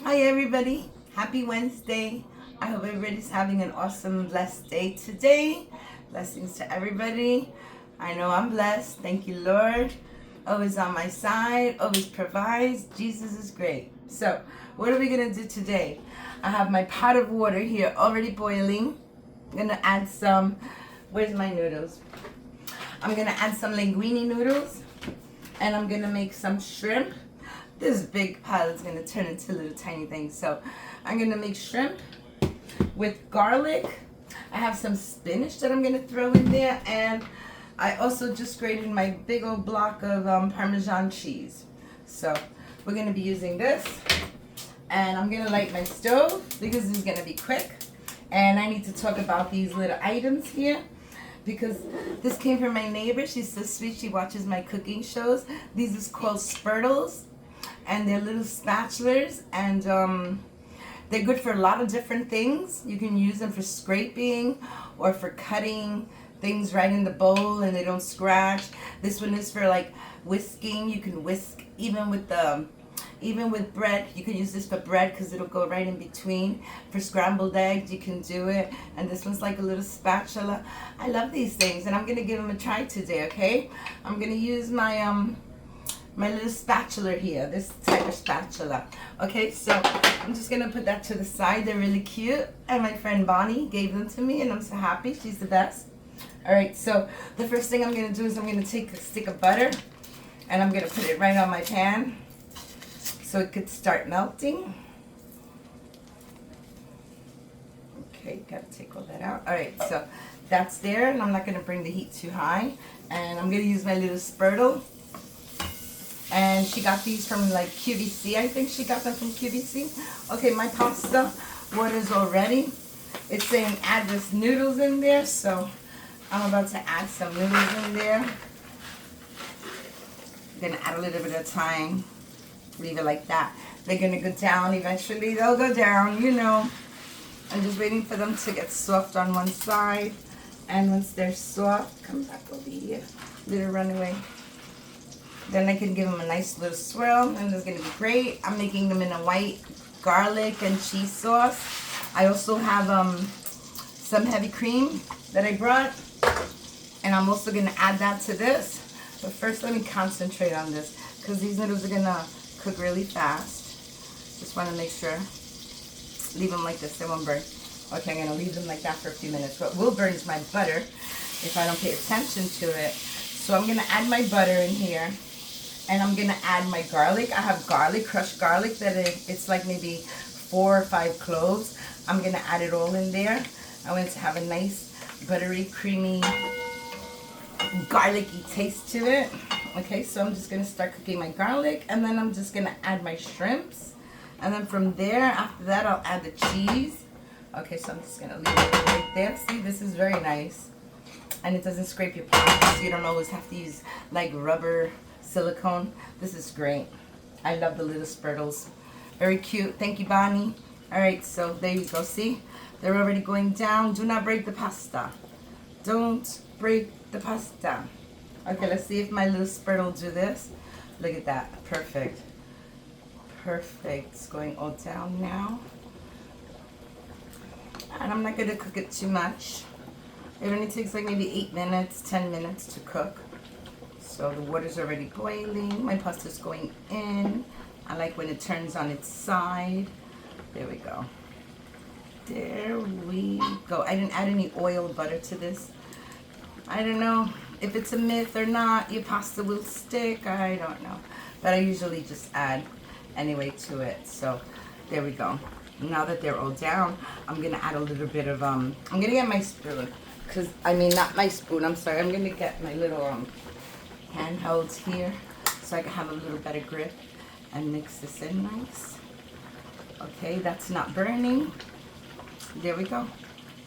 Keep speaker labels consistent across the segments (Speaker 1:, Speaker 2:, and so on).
Speaker 1: Hi everybody, happy Wednesday. I hope everybody's having an awesome, blessed day today. Blessings to everybody. I know I'm blessed. Thank you, Lord. Always on my side, always provides. Jesus is great. So, what are we going to do today? I have my pot of water here already boiling. I'm going to add some, where's my noodles? I'm going to add some linguine noodles, and I'm going to make some shrimp. This big pile is going to turn into little tiny things. So I'm going to make shrimp with garlic. I have some spinach that I'm going to throw in there. And I also just grated my big old block of Parmesan cheese. So we're going to be using this. And I'm going to light my stove because this is going to be quick. And I need to talk about these little items here, because this came from my neighbor. She's so sweet. She watches my cooking shows. These is called spurtles. And they're little spatulas, and they're good for a lot of different things. You can use them for scraping or for cutting things right in the bowl and they don't scratch. This one is for like whisking. You can whisk even with bread. You can use this for bread because it'll go right in between. For scrambled eggs, you can do it. And this one's like a little spatula. I love these things, and I'm gonna give them a try today. Okay, I'm gonna use my little spatula here, this type of spatula. Okay, so I'm just gonna put that to the side. They're really cute, and my friend Bonnie gave them to me, and I'm so happy. She's the best. All right, so the first thing I'm gonna do is I'm gonna take a stick of butter, and I'm gonna put it right on my pan so it could start melting. Okay, gotta take all that out. All right, so that's there, and I'm not gonna bring the heat too high. And I'm gonna use my little spurtle. And she got these from like QVC. I think she got them from QVC. Okay, my pasta water's all ready. It's saying add this noodles in there, so I'm about to add some noodles in there. I'm gonna add a little bit of thyme. Leave it like that. They're gonna go down eventually. They'll go down, you know. I'm just waiting for them to get soft on one side. And once they're soft, come back over here. Little runaway. Then I can give them a nice little swirl, and it's going to be great. I'm making them in a white garlic and cheese sauce. I also have some heavy cream that I brought, and I'm also going to add that to this. But first, let me concentrate on this, because these noodles are going to cook really fast. Just want to make sure. Leave them like this, they won't burn. Okay, I'm going to leave them like that for a few minutes. What will burn is my butter if I don't pay attention to it. So I'm going to add my butter in here. And I'm going to add my garlic. I have garlic, crushed garlic, that it's like maybe 4 or 5 cloves. I'm going to add it all in there. I want it to have a nice, buttery, creamy, garlicky taste to it. Okay, so I'm just going to start cooking my garlic. And then I'm just going to add my shrimps. And then from there, after that, I'll add the cheese. Okay, so I'm just going to leave it right there. See, this is very nice. And it doesn't scrape your pot, so you don't always have to use like rubber silicone. This is great. I love the little spurtles. Very cute. Thank you, Bonnie. All right, so there you go. See, they're already going down. Do not break the pasta. Don't break the pasta. Okay, let's see if my little spurtle do this. Look at that. Perfect. Perfect. It's going all down now. And I'm not going to cook it too much. It only takes like maybe 8 minutes, 10 minutes to cook. So the water's already boiling. My pasta's going in. I like when it turns on its side. There we go. There we go. I didn't add any oil or butter to this. I don't know if it's a myth or not. Your pasta will stick. I don't know. But I usually just add anyway to it. So there we go. Now that they're all down, I'm going to add a little bit of, I'm going to get my spoon. Not my spoon. I'm sorry. I'm going to get my little, handhelds here so I can have a little better grip and mix this in nice. Okay, that's not burning. There we go.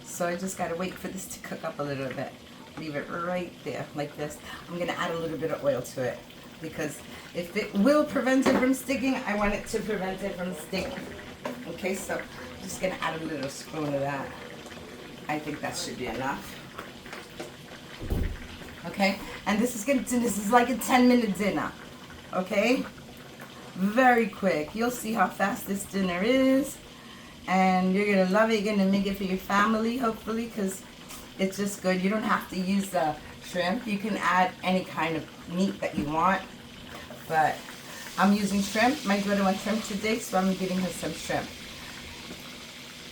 Speaker 1: So I just gotta wait for this to cook up a little bit. Leave it right there like this. I'm gonna add a little bit of oil to it because if it will prevent it from sticking, I want it to prevent it from sticking. Okay, so I'm just gonna add a little spoon of that. I think that should be enough. Okay, and this is like a 10-minute dinner. Okay, very quick. You'll see how fast this dinner is, and you're gonna love it. You're gonna make it for your family, hopefully, because it's just good. You don't have to use the shrimp. You can add any kind of meat that you want, but I'm using shrimp. My daughter wants shrimp today, so I'm giving her some shrimp.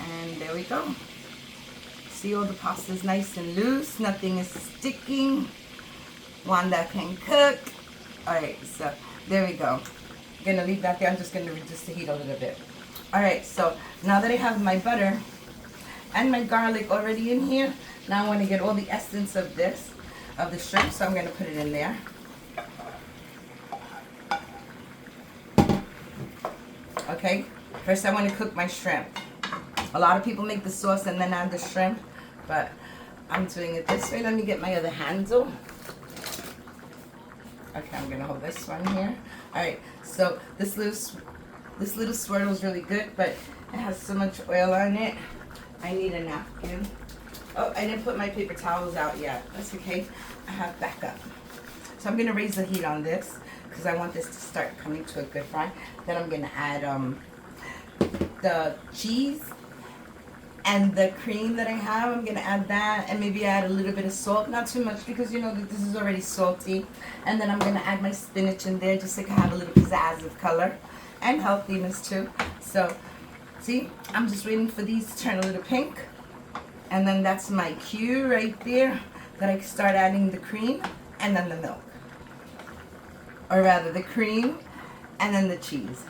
Speaker 1: And there we go. See, all the pasta is nice and loose. Nothing is sticking. Wanda can cook. Alright, so there we go. I'm going to leave that there. I'm just going to reduce the heat a little bit. Alright, so now that I have my butter and my garlic already in here, now I want to get all the essence of this, of the shrimp, so I'm going to put it in there. Okay, first I want to cook my shrimp. A lot of people make the sauce and then add the shrimp, but I'm doing it this way. Let me get my other handle. Okay, I'm gonna hold this one here. All right, so this little swirl is really good, but it has so much oil on it. I need a napkin. Oh, I didn't put my paper towels out yet. That's okay. I have backup. So I'm gonna raise the heat on this because I want this to start coming to a good fry. Then I'm gonna add the cheese and the cream that I have. I'm gonna add that, and maybe add a little bit of salt, not too much because you know that this is already salty. And then I'm gonna add my spinach in there just so I can have a little pizzazz of color and healthiness too. So see, I'm just waiting for these to turn a little pink, and then that's my cue right there that I can start adding the cream and then the milk, or rather the cream and then the cheese.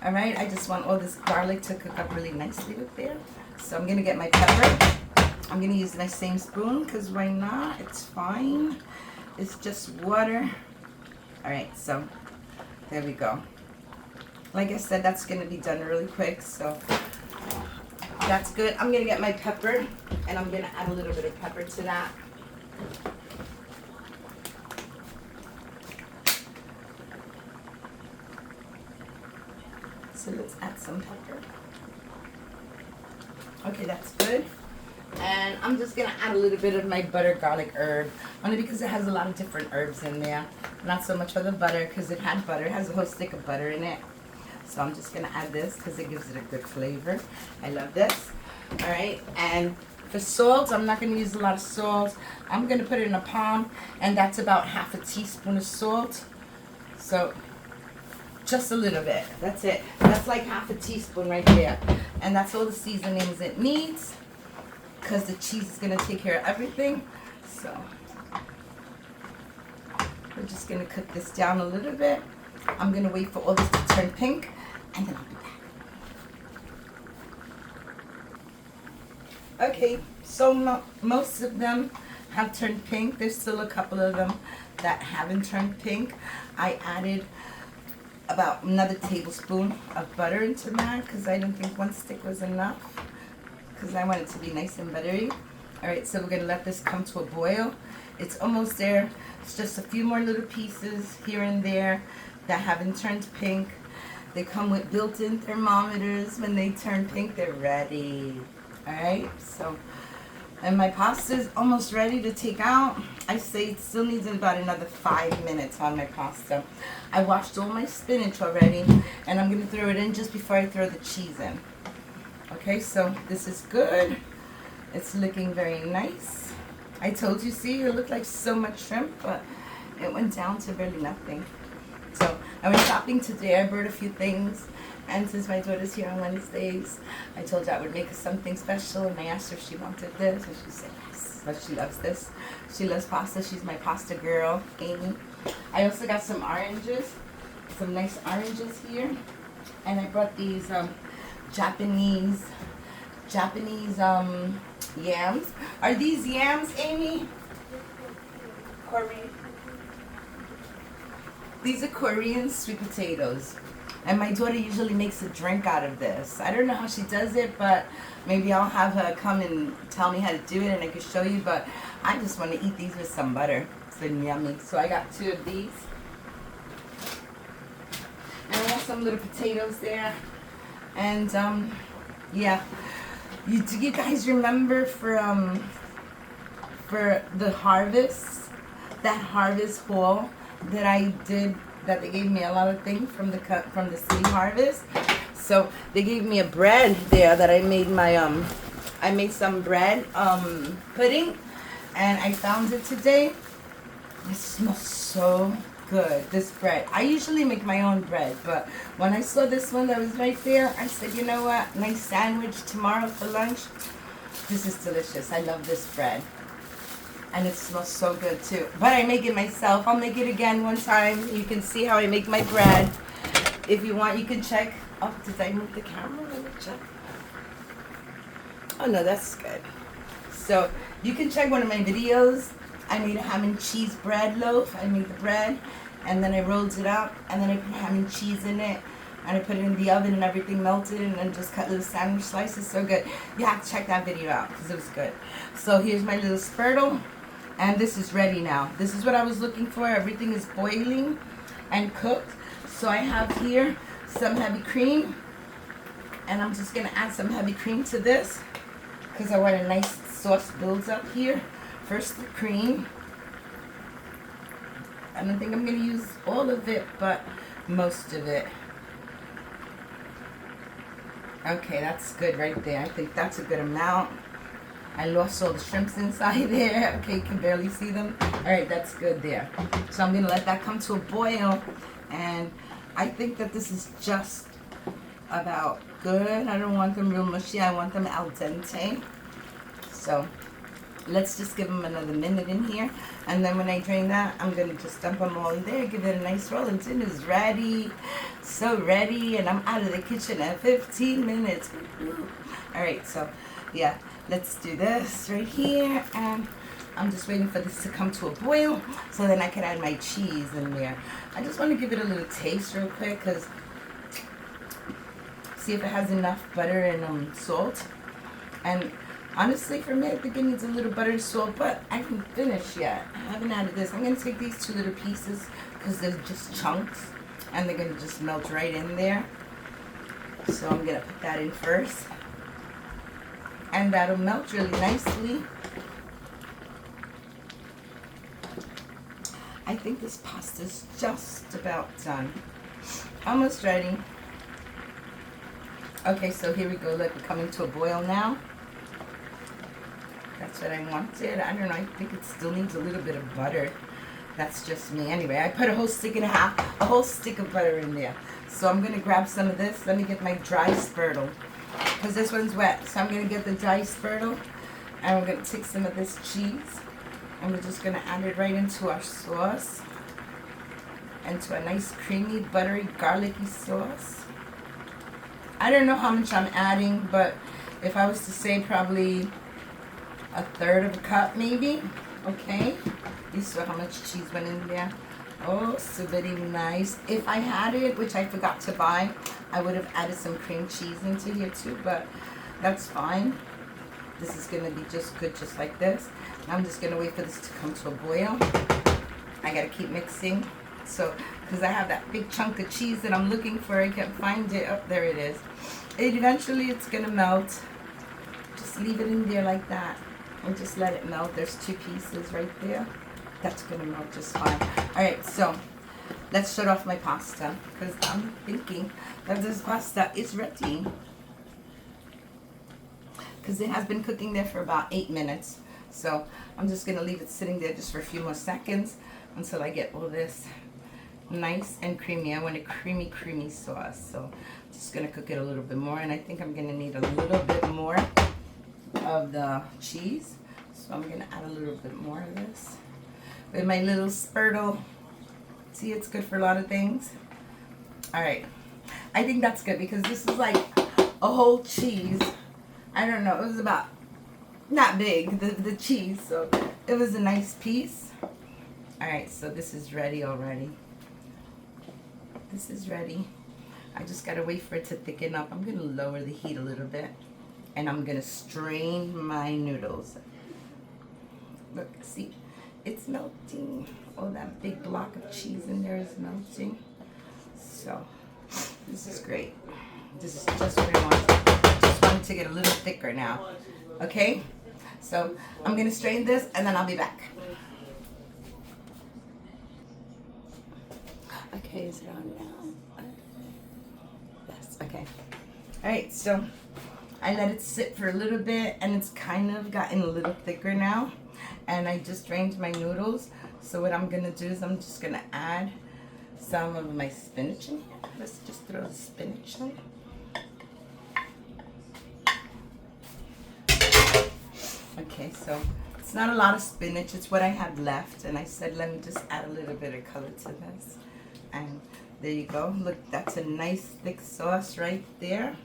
Speaker 1: All right, I just want all this garlic to cook up really nicely with there. So I'm gonna get my pepper. I'm gonna use my same spoon because why not? It's fine. It's just water. All right, so there we go. Like I said, that's gonna be done really quick, so that's good. I'm gonna get my pepper, and I'm gonna add a little bit of pepper to that. So let's add some pepper. Okay, that's good. And I'm just gonna add a little bit of my butter garlic herb, only because it has a lot of different herbs in there. Not so much for the butter because it had butter. It has a whole stick of butter in it. So I'm just gonna add this because it gives it a good flavor. I love this. All right, and for salt, I'm not gonna use a lot of salt. I'm gonna put it in a palm, and that's about half a teaspoon of salt. So just a little bit. That's it. That's like half a teaspoon right there. And that's all the seasonings it needs because the cheese is going to take care of everything. So we're just going to cook this down a little bit. I'm going to wait for all this to turn pink, and then I'll be back. Okay, so most of them have turned pink. There's still a couple of them that haven't turned pink. I added about another tablespoon of butter into that because I didn't think one stick was enough because I want it to be nice and buttery. All right, so we're gonna let this come to a boil. It's almost there. It's just a few more little pieces here and there that haven't turned pink. They come with built-in thermometers. When they turn pink, they're ready. All right, so, and my pasta is almost ready to take out. I say it still needs about another 5 minutes on my pasta. I washed all my spinach already, and I'm gonna throw it in just before I throw the cheese in. Okay, so this is good. It's looking very nice. I told you, see, it looked like so much shrimp, but it went down to barely nothing. So I went shopping today. I bought a few things. And since my daughter's here on Wednesdays, I told her I would make her something special, and I asked her if she wanted this, and she said yes. But she loves this. She loves pasta. She's my pasta girl, Amy. I also got some oranges, some nice oranges here, and I brought these Japanese yams. Are these yams, Amy? Korean. These are Korean sweet potatoes. And my daughter usually makes a drink out of this. I don't know how she does it, but maybe I'll have her come and tell me how to do it and I can show you. But I just want to eat these with some butter. It's been yummy. So I got 2 of these. And I got some little potatoes there. And yeah. Do you guys remember for the harvest, that harvest haul that I did that they gave me a lot of things from the city harvest. So they gave me a bread there that I made I made some bread pudding, and I found it today. It smells so good, this bread. I usually make my own bread, but when I saw this one that was right there, I said, you know what, nice sandwich tomorrow for lunch. This is delicious. I love this bread. And it smells so good too. But I make it myself. I'll make it again one time. You can see how I make my bread. If you want, you can check. Oh, did I move the camera? Let me check. Oh no, that's good. So you can check one of my videos. I made a ham and cheese bread loaf. I made the bread and then I rolled it up and then I put ham and cheese in it and I put it in the oven and everything melted and then just cut little sandwich slices. So good. You have to check that video out because it was good. So here's my little spurtle and this is ready now. This is what I was looking for. Everything is boiling and cooked. So I have here some heavy cream and I'm just going to add some heavy cream to this because I want a nice sauce builds up here. First the cream. I don't think I'm going to use all of it, but most of it. Okay, that's good right there. I think that's a good amount. I lost all the shrimps inside there. Okay, you can barely see them. All right, that's good there. So I'm going to let that come to a boil. And I think that this is just about good. I don't want them real mushy. I want them al dente. So let's just give them another minute in here. And then when I drain that, I'm going to just dump them all in there, give it a nice roll, and dinner's ready. So ready, and I'm out of the kitchen in 15 minutes. All right, so yeah, let's do this right here. And I'm just waiting for this to come to a boil so then I can add my cheese in there. I just want to give it a little taste real quick because see if it has enough butter and salt. And honestly, for me, I think it needs a little butter and salt, but I haven't finished yet. I haven't added this. I'm going to take these two little pieces because they're just chunks, and they're going to just melt right in there. So I'm going to put that in first, and that'll melt really nicely. I think this pasta's just about done. Almost ready. Okay, so here we go. Look, we're coming to a boil now. That's what I wanted. I don't know. I think it still needs a little bit of butter. That's just me. Anyway, I put a whole stick and a half, a whole stick of butter in there. So I'm going to grab some of this. Let me get my dry spurtle because this one's wet. So I'm going to get the dry spurtle and we're going to take some of this cheese and we're just going to add it right into our sauce. Into a nice creamy, buttery, garlicky sauce. I don't know how much I'm adding, but if I was to say probably a third of a cup maybe. Okay, you saw how much cheese went in there. Oh, so very nice. If I had it, which I forgot to buy, I would have added some cream cheese into here too, but that's fine. This is going to be just good just like this. I'm just going to wait for this to come to a boil. I got to keep mixing. So, because I have that big chunk of cheese that I'm looking for, I can't find it. Oh, there it is. Eventually it's going to melt. Just leave it in there like that. And just let it melt. There's two pieces right there. That's going to melt just fine. Alright, so let's shut off my pasta. Because I'm thinking that this pasta is ready. Because it has been cooking there for about 8 minutes. So I'm just going to leave it sitting there just for a few more seconds until I get all this nice and creamy. I want a creamy, creamy sauce. So I'm just going to cook it a little bit more. And I think I'm going to need a little bit more of the cheese. So I'm going to add a little bit more of this. With my little spurtle. See, it's good for a lot of things. Alright. I think that's good because this is like a whole cheese. I don't know. It was about not big, the cheese. So it was a nice piece. Alright, so this is ready already. This is ready. I just got to wait for it to thicken up. I'm going to lower the heat a little bit. And I'm going to strain my noodles. Look, see, it's melting. Oh, that big block of cheese in there is melting. So, this is great. This is just what I want. Just want it to get a little thicker now. Okay? So, I'm going to strain this and then I'll be back. Okay. Okay, is it on now? Yes, okay. All right, so I let it sit for a little bit, and it's kind of gotten a little thicker now. And I just drained my noodles. So what I'm gonna do is I'm just gonna add some of my spinach in here. Let's just throw the spinach in. Okay, so it's not a lot of spinach. It's what I had left, and I said let me just add a little bit of color to this. And there you go. Look, that's a nice thick sauce right there.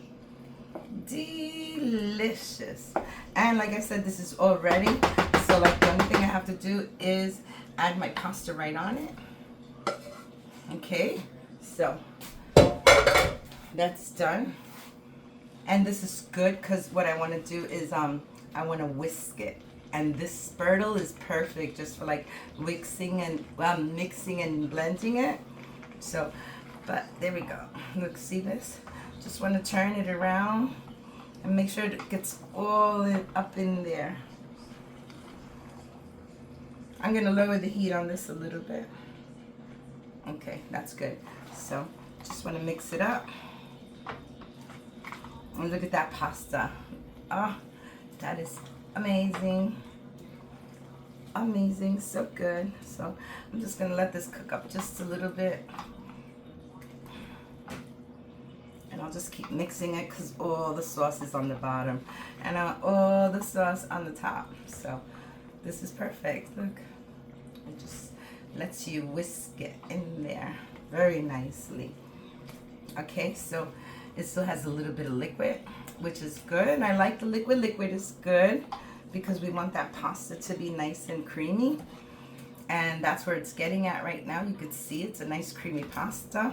Speaker 1: Delicious. And like I said, this is all ready. So like the only thing I have to do is add my pasta right on it. Okay, so that's done. And this is good because what I want to do is I want to whisk it. And this spurtle is perfect just for like mixing and blending it. So, but there we go. Look, see this? Just want to turn it around and make sure it gets all up in there. I'm going to lower the heat on this a little bit. Okay, that's good. So, just want to mix it up. And look at that pasta. Oh, that is amazing. Amazing, so good. So, I'm just going to let this cook up just a little bit. And I'll just keep mixing it because all the sauce is on the bottom and all the sauce on the top. So this is perfect. Look, it just lets you whisk it in there very nicely. Okay, so it still has a little bit of liquid, which is good. I like the liquid. Liquid is good because we want that pasta to be nice and creamy. And that's where it's getting at right now. You can see it's a nice creamy pasta.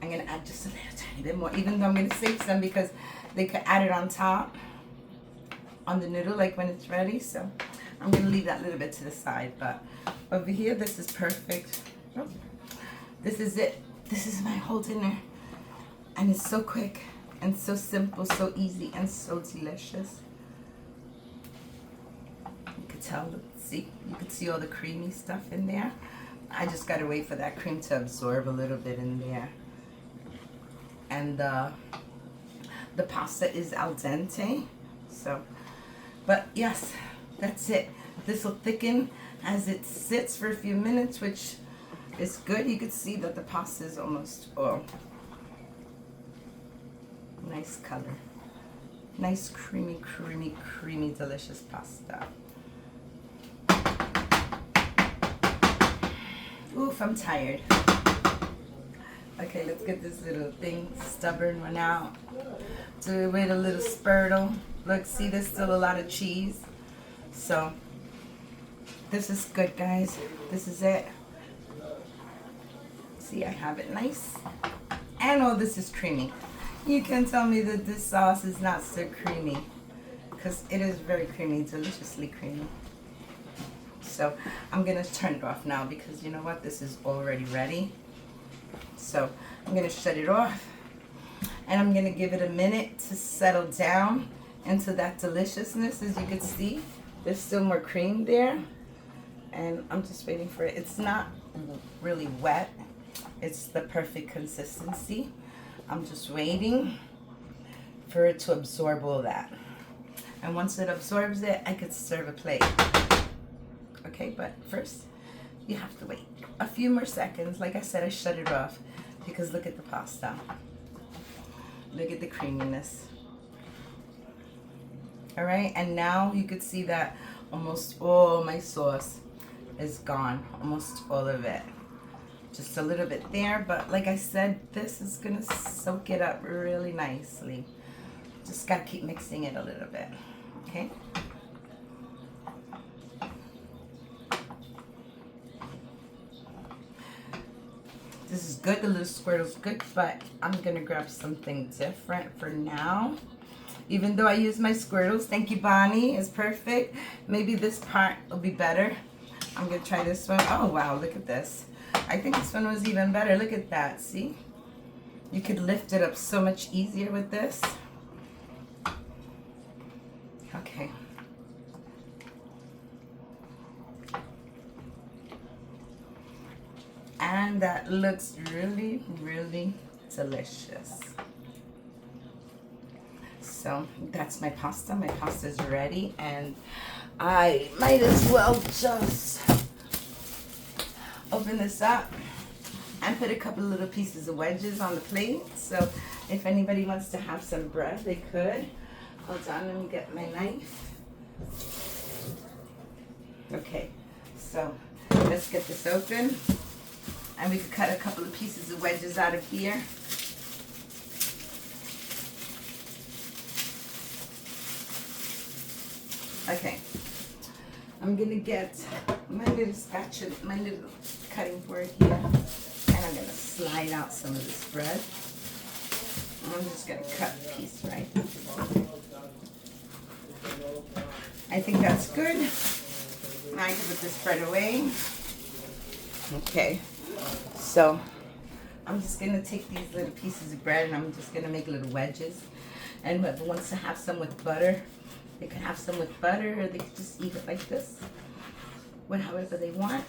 Speaker 1: I'm going to add just a little tiny bit more, even though I'm going to save some because they could add it on top on the noodle like when it's ready. So I'm going to leave that little bit to the side. But over here, this is perfect. Oh, this is it. This is my whole dinner. And it's so quick and so simple, so easy and so delicious. You could tell, see, you could see all the creamy stuff in there. I just got to wait for that cream to absorb a little bit in there. And the pasta is al dente. So, but yes, that's it. This will thicken as it sits for a few minutes, which is good. You can see that the pasta is almost, oh, nice color. Nice creamy, creamy, creamy, delicious pasta. Oof, I'm tired. Okay, let's get this little thing, stubborn one out. Do it with a little spurtle. Look, see, there's still a lot of cheese. So, this is good, guys. This is it. See, I have it nice. And all this is creamy. You can tell me that this sauce is not so creamy, because it is very creamy, deliciously creamy. So, I'm going to turn it off now because you know what? This is already ready. So I'm going to shut it off and I'm going to give it a minute to settle down into that deliciousness. As you can see, there's still more cream there and I'm just waiting for it. It's not really wet. It's the perfect consistency. I'm just waiting for it to absorb all that. And once it absorbs it, I could serve a plate. Okay, but first you have to wait a few more seconds. Like I said, I shut it off because look at the pasta. Look at the creaminess. All right, and now you could see that almost all my sauce is gone, almost all of it. Just a little bit there, but like I said, this is gonna soak it up really nicely. Just gotta keep mixing it a little bit, okay? This is good, the little squirtle's good, but I'm gonna grab something different for now. Even though I use my squirtles, thank you Bonnie, it's perfect. Maybe this part will be better. I'm gonna try this one. Oh wow, look at this. I think this one was even better, look at that, see? You could lift it up so much easier with this. Okay. And and that looks really, really delicious. So that's my pasta. My pasta is ready, and I might as well just open this up and put a couple little pieces of wedges on the plate. So if anybody wants to have some bread, they could. Hold on, let me get my knife. Okay, so let's get this open. And we could cut a couple of pieces of wedges out of here. Okay, I'm gonna get my little spatula, my little cutting board here, and I'm gonna slide out some of this bread. I'm just gonna cut a piece, right? I think that's good. Now I can put this bread away. Okay, so I'm just gonna take these little pieces of bread and I'm just gonna make little wedges. And whoever wants to have some with butter, they can have some with butter, or they could just eat it like this, however they want.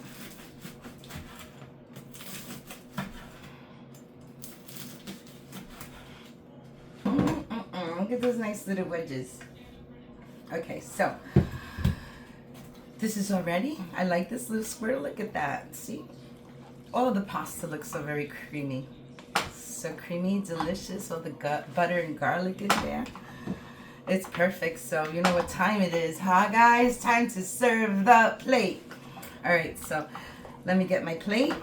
Speaker 1: Look at those nice little wedges. Okay, so this is all ready. I like this little square. Look at that. See? Oh, the pasta looks so very creamy. So creamy, delicious. All the butter and garlic in there. It's perfect. So you know what time it is, huh, guys? Time to serve the plate. All right, so let me get my plate,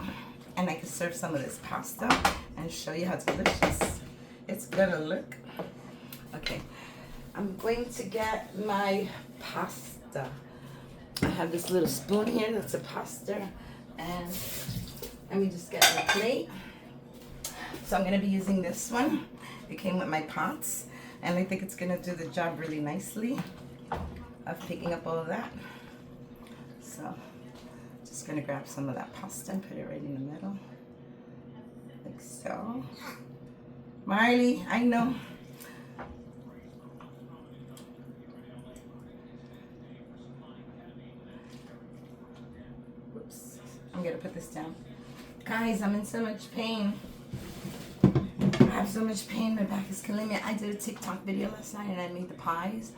Speaker 1: and I can serve some of this pasta and show you how delicious it's gonna look. Okay, I'm going to get my pasta. I have this little spoon here that's a pasta, and let me just get my plate. So I'm gonna be using this one. It came with my pots, and I think it's gonna do the job really nicely of picking up all of that. So just gonna grab some of that pasta and put it right in the middle, like so. Marley, I know. Whoops, I'm gonna put this down. Guys, I'm in so much pain. I have so much pain, my back is killing me. I did a TikTok video last night and I made the pies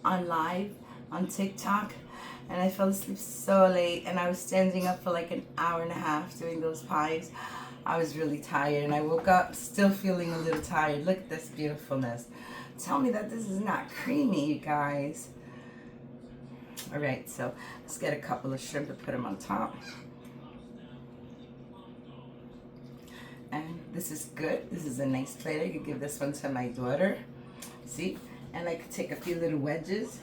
Speaker 1: on live on TikTok, and I fell asleep so late, and I was standing up for like an hour and a half doing those pies. I was really tired, and I woke up still feeling a little tired. Look at this beautifulness. Tell me that this is not creamy, you guys. All right, so let's get a couple of shrimp and put them on top. And this is good. This is a nice plate. I could give this one to my daughter. See? And I could take a few little wedges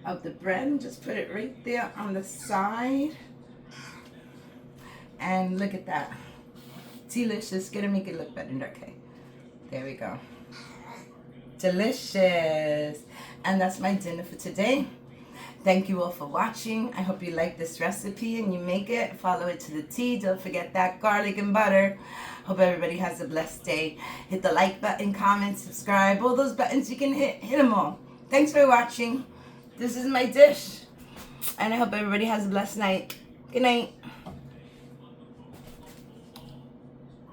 Speaker 1: of the bread and just put it right there on the side. And look at that. Delicious. Gonna make it look better. Okay. There we go. Delicious. And that's my dinner for today. Thank you all for watching. I hope you like this recipe and you make it. Follow it to the T. Don't forget that garlic and butter. Hope everybody has a blessed day. Hit the like button, comment, subscribe. All those buttons you can hit them all. Thanks for watching. This is my dish. And I hope everybody has a blessed night. Good night.